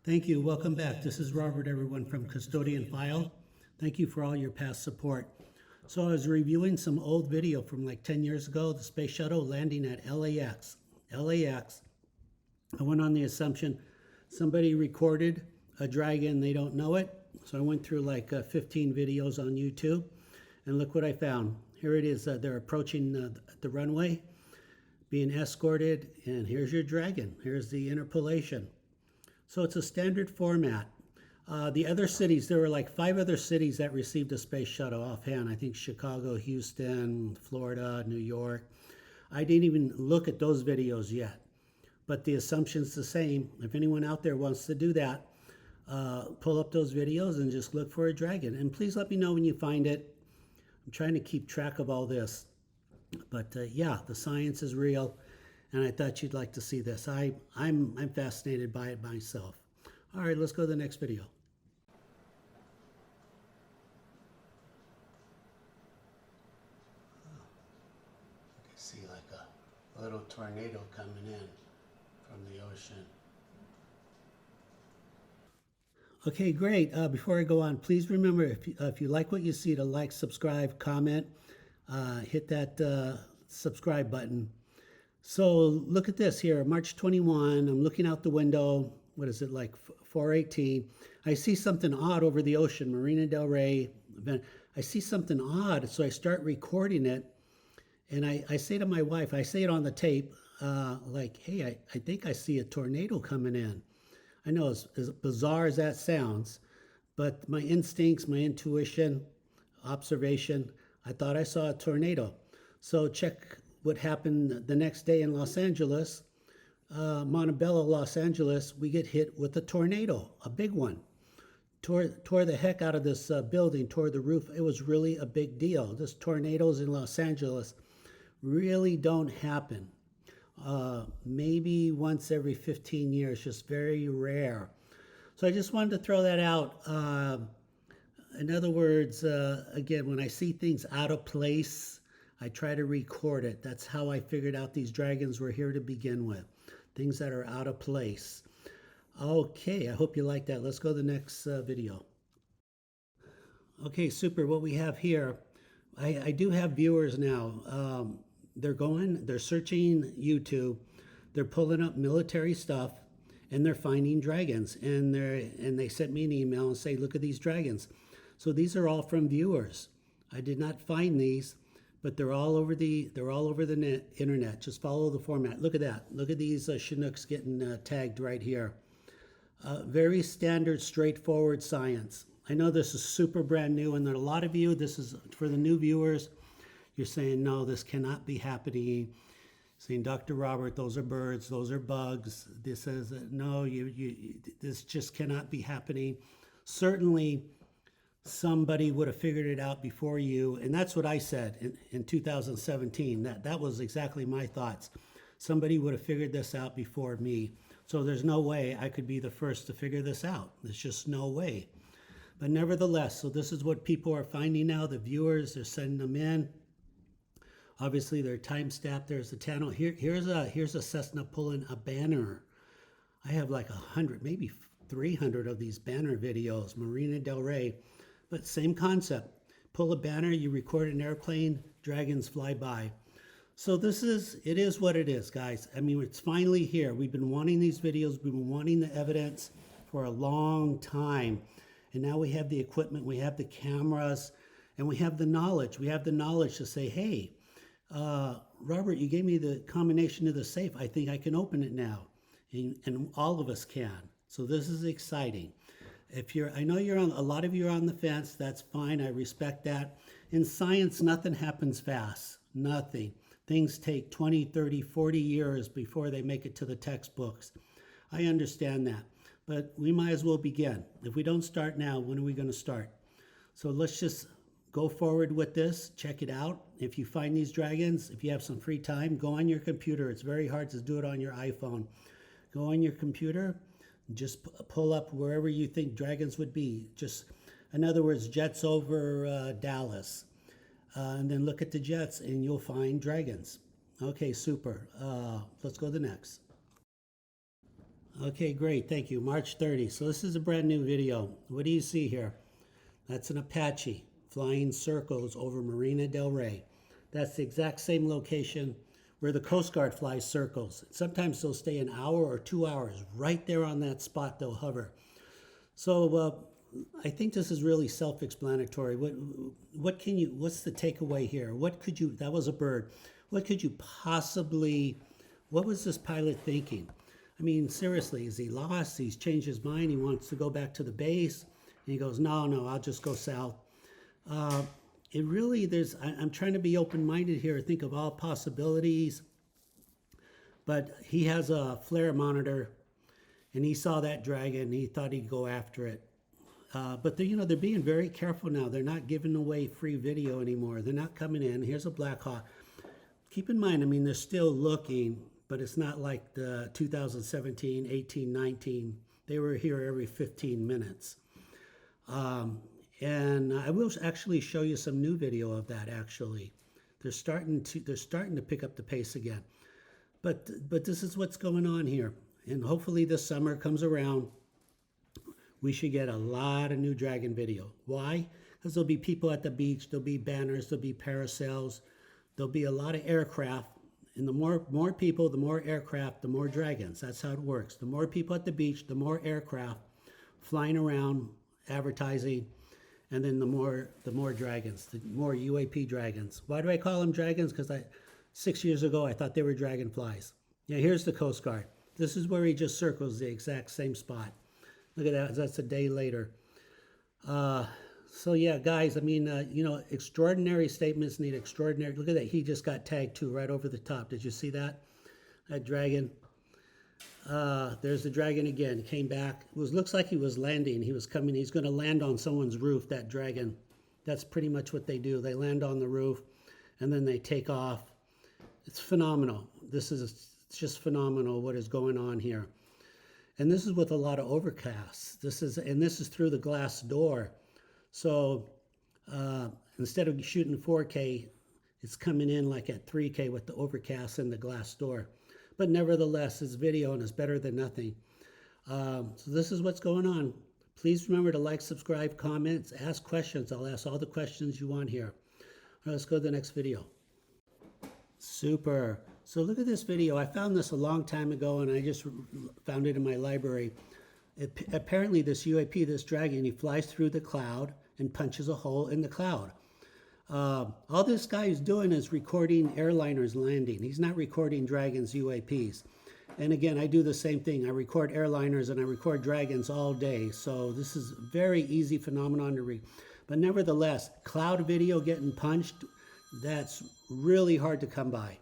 Thank you. Welcome back. This is Robert, everyone, from Custodian File. Thank you for all your past support. So I was reviewing some old video from like 10 years ago, the space shuttle landing at LAX. I went on the assumption somebody recorded a dragon, they don't know it. So I went through like 15 videos on YouTube, and look what I found. Here it is. They're approaching the runway, being escorted, and here's your dragon. Here's the interpolation. So it's a standard format. The other cities, there were like 5 other cities that received a space shuttle offhand. I think Chicago, Houston, Florida, New York. I didn't even look at those videos yet, but the assumption's the same. If anyone out there wants to do that, pull up those videos and just look for a dragon. And please let me know when you find it. I'm trying to keep track of all this. But yeah, the science is real, and I thought you'd like to see this. I'm fascinated by it myself. All right, let's go to the next video. You can see like a little tornado coming in from the ocean. Okay, great. Before I go on, please remember, if you like what you see, to like, subscribe, comment, hit that subscribe button. So look at this here, March 21. I'm looking out the window. What is it, like 4:18? I see something odd over the ocean, Marina Del Rey. I see something odd, so I start recording it. And I say to my wife, I say it on the tape, like, hey, I think I see a tornado coming in. I know, as bizarre as that sounds, but my instincts, my intuition, observation, I thought I saw a tornado. So check what happened the next day in Los Angeles, Montebello, Los Angeles. We get hit with a tornado, a big one. Tore the heck out of this building, tore the roof. It was really a big deal. This tornadoes in Los Angeles really don't happen. Maybe once every 15 years, just very rare. So I just wanted to throw that out. In other words, again, when I see things out of place, I try to record it. That's how I figured out these dragons were here to begin with. Things that are out of place. Okay, I hope you like that. Let's go to the next video. Okay, super. What we have here, I do have viewers now. They're searching YouTube, they're pulling up military stuff, and they're finding dragons. And they sent me an email and say, look at these dragons. So these are all from viewers. I did not find these, but they're all over the internet. Just follow the format. Look at that. Look at these Chinooks getting tagged right here. Very standard, straightforward science. I know this is super brand new, and there are a lot of you, this is for the new viewers. You're saying, no, this cannot be happening. Saying, Dr. Robert, those are birds, those are bugs. This is, no, this just cannot be happening. Certainly, somebody would have figured it out before you. And that's what I said in 2017. That was exactly my thoughts. Somebody would have figured this out before me. So there's no way I could be the first to figure this out. There's just no way. But nevertheless, so this is what people are finding now. The viewers, they're sending them in. Obviously, they're time-stamped. There's the channel. Here's a Cessna pulling a banner. I have like 100, maybe 300 of these banner videos, Marina Del Rey. But same concept. Pull a banner, you record an airplane, dragons fly by. So it is what it is, guys. I mean, it's finally here. We've been wanting these videos. We've been wanting the evidence for a long time. And now we have the equipment, we have the cameras, and we have the knowledge. We have the knowledge to say, hey, Robert, you gave me the combination of the safe. I think I can open it now. And all of us can. So this is exciting. I know a lot of you are on the fence. That's fine. I respect that. In science, nothing happens fast. Nothing. Things take 20, 30, 40 years before they make it to the textbooks. I understand that. But we might as well begin. If we don't start now, when are we going to start? So let's just go forward with this. Check it out. If you find these dragons, if you have some free time, go on your computer. It's very hard to do it on your iPhone. Go on your computer, just pull up wherever you think dragons would be. Just, in other words, jets over Dallas. And then look at the jets and you'll find dragons. Okay, super. Let's go to the next. Okay, great. Thank you. March 30. So this is a brand new video. What do you see here? That's an Apache flying circles over Marina del Rey. That's the exact same location where the Coast Guard flies circles. Sometimes they'll stay an hour or 2 hours right there on that spot. They'll hover. So I think this is really self-explanatory. What's the takeaway here? That was a bird. What could you possibly, what was this pilot thinking? I mean, seriously, is he lost? He's changed his mind. He wants to go back to the base. And he goes, no, I'll just go south. I'm trying to be open-minded here, think of all possibilities. But he has a flare monitor, and he saw that dragon. He thought he'd go after it. But they're being very careful now. They're not giving away free video anymore. They're not coming in. Here's a Black Hawk. Keep in mind, I mean, they're still looking, but it's not like the 2017, 18, 19. They were here every 15 minutes. And I will actually show you some new video of that. Actually, they're starting to pick up the pace again. But this is what's going on here, and hopefully this summer comes around. We should get a lot of new dragon video. Why? Because there'll be people at the beach. There'll be banners. There'll be parasails. There'll be a lot of aircraft. And the more people, the more aircraft, the more dragons. That's how it works. The more people at the beach, the more aircraft flying around, advertising, and then the more dragons, the more UAP dragons. Why do I call them dragons? Because 6 years ago I thought they were dragonflies. Yeah, here's the Coast Guard. This is where he just circles the exact same spot. Look at that. That's a day later. So yeah, guys. I mean, extraordinary statements need extraordinary. Look at that. He just got tagged too, right over the top. Did you see that? That dragon. There's the dragon again. Came back. Looks like he was landing. He was coming. He's going to land on someone's roof, that dragon. That's pretty much what they do. They land on the roof, and then they take off. It's phenomenal. It's just phenomenal what is going on here. And this is with a lot of overcasts. This is through the glass door. So instead of shooting 4K, it's coming in like at 3K with the overcast and the glass door. But nevertheless, it's video and it's better than nothing. So this is what's going on. Please remember to like, subscribe, comment, ask questions. I'll ask all the questions you want here. All right, let's go to the next video. Super. So look at this video. I found this a long time ago, and I just found it in my library. Apparently, this UAP, this dragon, he flies through the cloud and punches a hole in the cloud. All this guy is doing is recording airliners landing. He's not recording dragons, UAPs. And again, I do the same thing. I record airliners and I record dragons all day. So this is a very easy phenomenon to read. But nevertheless, cloud video getting punched, that's really hard to come by.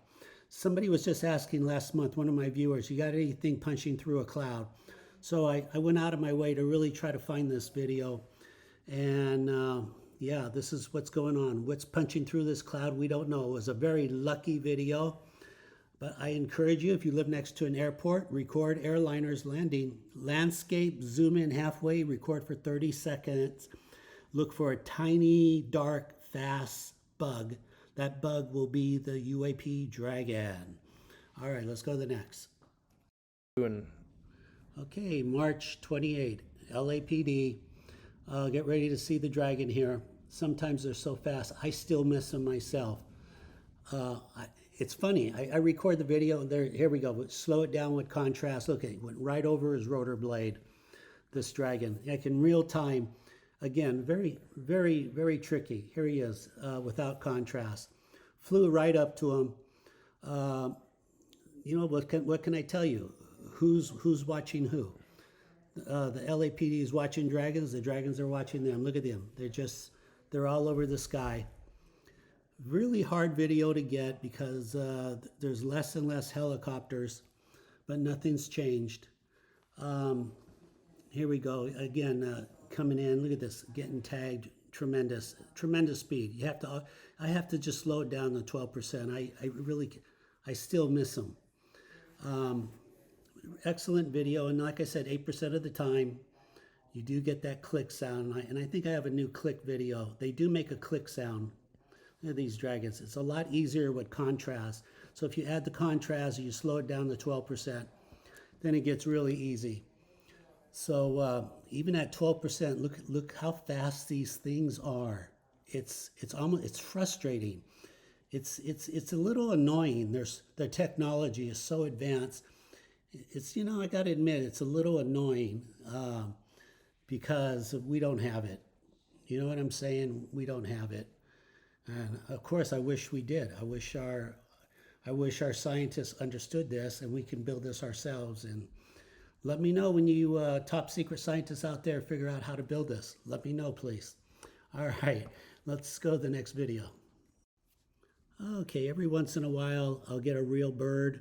Somebody was just asking last month, one of my viewers, you got anything punching through a cloud? So I went out of my way to really try to find this video. And yeah, this is what's going on. What's punching through this cloud, we don't know. It was a very lucky video. But I encourage you, if you live next to an airport, record airliners landing. Landscape, zoom in halfway, record for 30 seconds. Look for a tiny, dark, fast bug. That bug will be the UAP dragon. All right, let's go to the next. Okay, March 28, LAPD. Get ready to see the dragon here. Sometimes they're so fast, I still miss them myself. It's funny, I record the video, there. Here we go, slow it down with contrast. Look, it went right over his rotor blade, this dragon. Like in real time, again, very, very, very tricky. Here he is, without contrast. Flew right up to him. What can I tell you? Who's watching who? The LAPD is watching dragons. The dragons are watching them. Look at them. They're all over the sky. Really hard video to get because there's less and less helicopters, but nothing's changed. Here we go again, coming in. Look at this, getting tagged. Tremendous speed. I have to just slow it down to 12%. I still miss them. Excellent video, and like I said, 8% of the time you do get that click sound, and I think I have a new click video. They do make a click sound. Look at these dragons. It's a lot easier with contrast. So if you add the contrast, you slow it down to 12%. then it gets really easy. So even at 12%, look how fast these things are. It's frustrating. It's a little annoying. Their technology is so advanced. It's, I got to admit, it's a little annoying because we don't have it. You know what I'm saying? We don't have it. And of course, I wish we did. I wish our scientists understood this and we can build this ourselves. And let me know when you top secret scientists out there figure out how to build this. Let me know, please. All right, let's go to the next video. Okay, every once in a while, I'll get a real bird,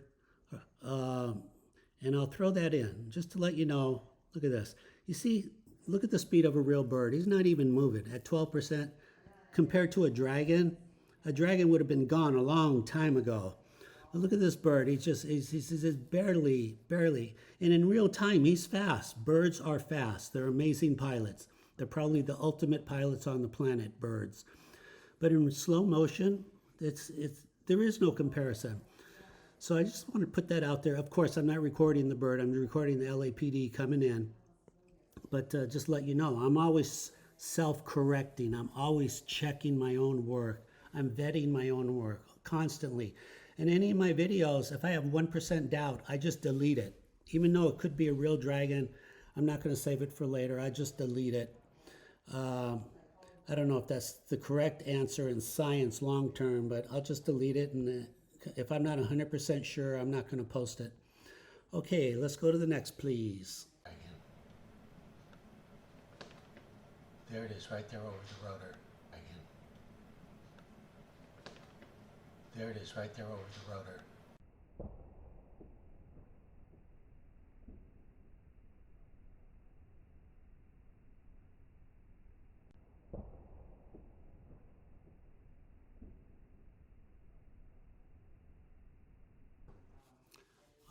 and I'll throw that in just to let you know. Look at this. You see, look at the speed of a real bird. He's not even moving at 12%. Compared to a dragon would have been gone a long time ago. But look at this bird. He's just barely. And in real time, he's fast. Birds are fast. They're amazing pilots. They're probably the ultimate pilots on the planet, birds. But in slow motion, there is no comparison. So I just want to put that out there. Of course, I'm not recording the bird. I'm recording the LAPD coming in. But just let you know, I'm always self-correcting. I'm always checking my own work. I'm vetting my own work constantly. In any of my videos, if I have 1% doubt, I just delete it. Even though it could be a real dragon, I'm not going to save it for later. I just delete it. I don't know if that's the correct answer in science long term, but I'll just delete it. And if I'm not 100% sure, I'm not going to post it. Okay, let's go to the next, please. There it is, right there over the rotor. There it is, right there over the rotor.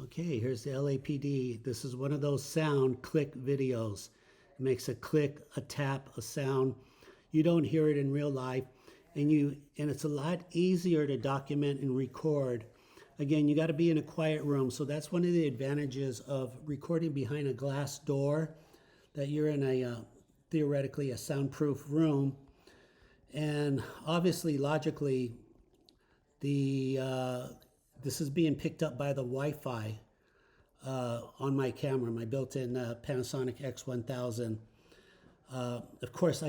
Okay, here's the LAPD. This is one of those sound click videos. It makes a click, a tap, a sound. You don't hear it in real life, and it's a lot easier to document and record. Again, you got to be in a quiet room, so that's one of the advantages of recording behind a glass door, that you're in a theoretically a soundproof room. And obviously, logically, this is being picked up by the Wi-Fi on my camera, my built-in Panasonic X1000. Of course,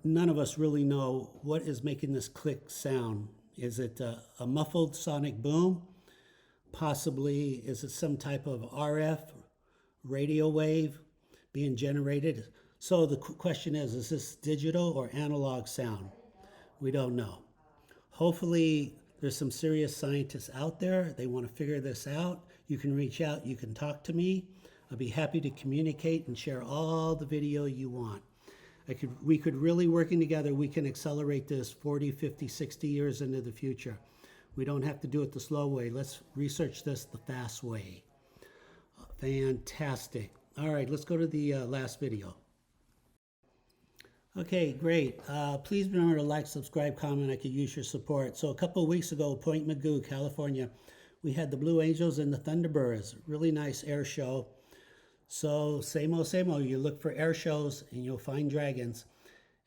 none of us really know what is making this click sound. Is it a muffled sonic boom? Possibly, is it some type of RF radio wave being generated? So the question is this digital or analog sound? We don't know. Hopefully, there's some serious scientists out there. They want to figure this out. You can reach out. You can talk to me. I'll be happy to communicate and share all the video you want. We could really, working together, we can accelerate this 40, 50, 60 years into the future. We don't have to do it the slow way. Let's research this the fast way. Fantastic. All right, let's go to the last video. Okay, great. Please remember to like, subscribe, comment. I could use your support. So a couple of weeks ago, Point Mugu, California, we had the Blue Angels and the Thunderbirds. Really nice air show. So same old, you look for air shows and you'll find dragons.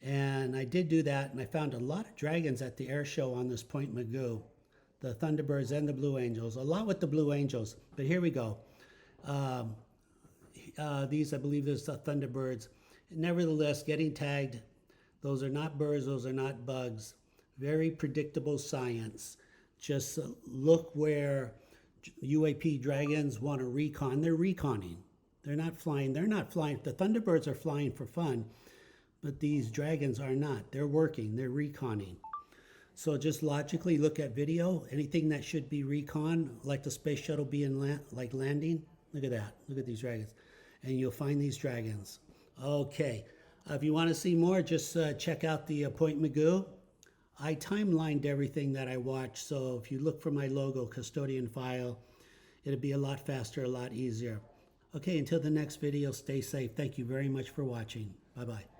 And I did do that, and I found a lot of dragons at the air show on this Point Mugu. The Thunderbirds and the Blue Angels. A lot with the Blue Angels, but here we go. These, I believe, is the Thunderbirds. Nevertheless, getting tagged. Those are not birds, those are not bugs. Very predictable science. Just look where UAP dragons want to recon. They're reconning. They're not flying. The Thunderbirds are flying for fun, but these dragons are not. They're working. They're reconning. So just logically look at video. Anything that should be recon, like the space shuttle being landing. Look at that. Look at these dragons. And you'll find these dragons. Okay. If you want to see more, just check out the Point Mugu. I timelined everything that I watched, so if you look for my logo, custodian file, it'll be a lot faster, a lot easier. Okay, until the next video, stay safe. Thank you very much for watching. Bye-bye.